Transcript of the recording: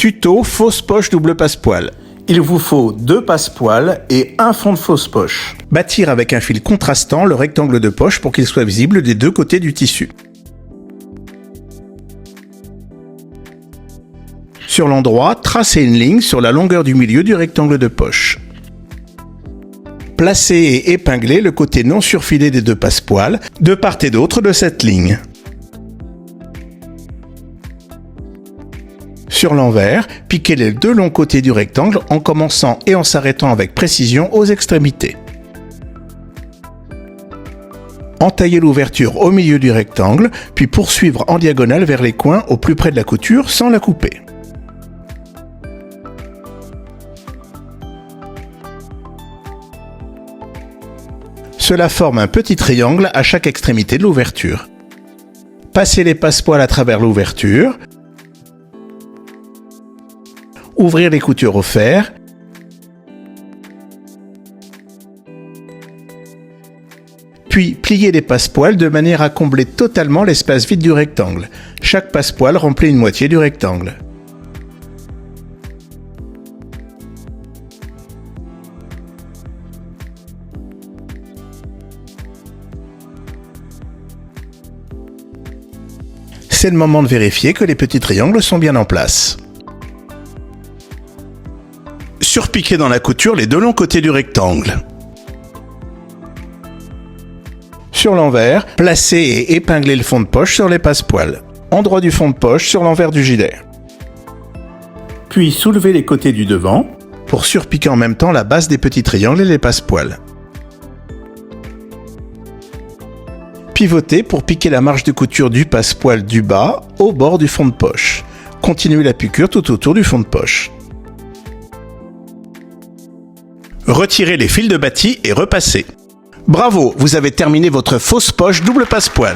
Tuto fausse poche double passepoil. Il vous faut 2 passepoils et un fond de fausse poche. Bâtir avec un fil contrastant le rectangle de poche pour qu'il soit visible des 2 côtés du tissu. Sur l'endroit, tracez une ligne sur la longueur du milieu du rectangle de poche. Placez et épinglez le côté non surfilé des 2 passepoils de part et d'autre de cette ligne. Sur l'envers, piquez les 2 longs côtés du rectangle en commençant et en s'arrêtant avec précision aux extrémités. Entaillez l'ouverture au milieu du rectangle, puis poursuivre en diagonale vers les coins au plus près de la couture sans la couper. Cela forme un petit triangle à chaque extrémité de l'ouverture. Passez les passepoils à travers l'ouverture. Ouvrir les coutures au fer. Puis plier les passepoils de manière à combler totalement l'espace vide du rectangle. Chaque passepoil remplit une moitié du rectangle. C'est le moment de vérifier que les petits triangles sont bien en place. Surpiquez dans la couture les 2 longs côtés du rectangle. Sur l'envers, placez et épinglez le fond de poche sur les passepoils. Endroit du fond de poche sur l'envers du gilet. Puis soulevez les côtés du devant pour surpiquer en même temps la base des petits triangles et les passepoils. Pivotez pour piquer la marge de couture du passepoil du bas au bord du fond de poche. Continuez la piqûre tout autour du fond de poche. Retirez les fils de bâti et repassez. Bravo, vous avez terminé votre fausse poche double passepoil.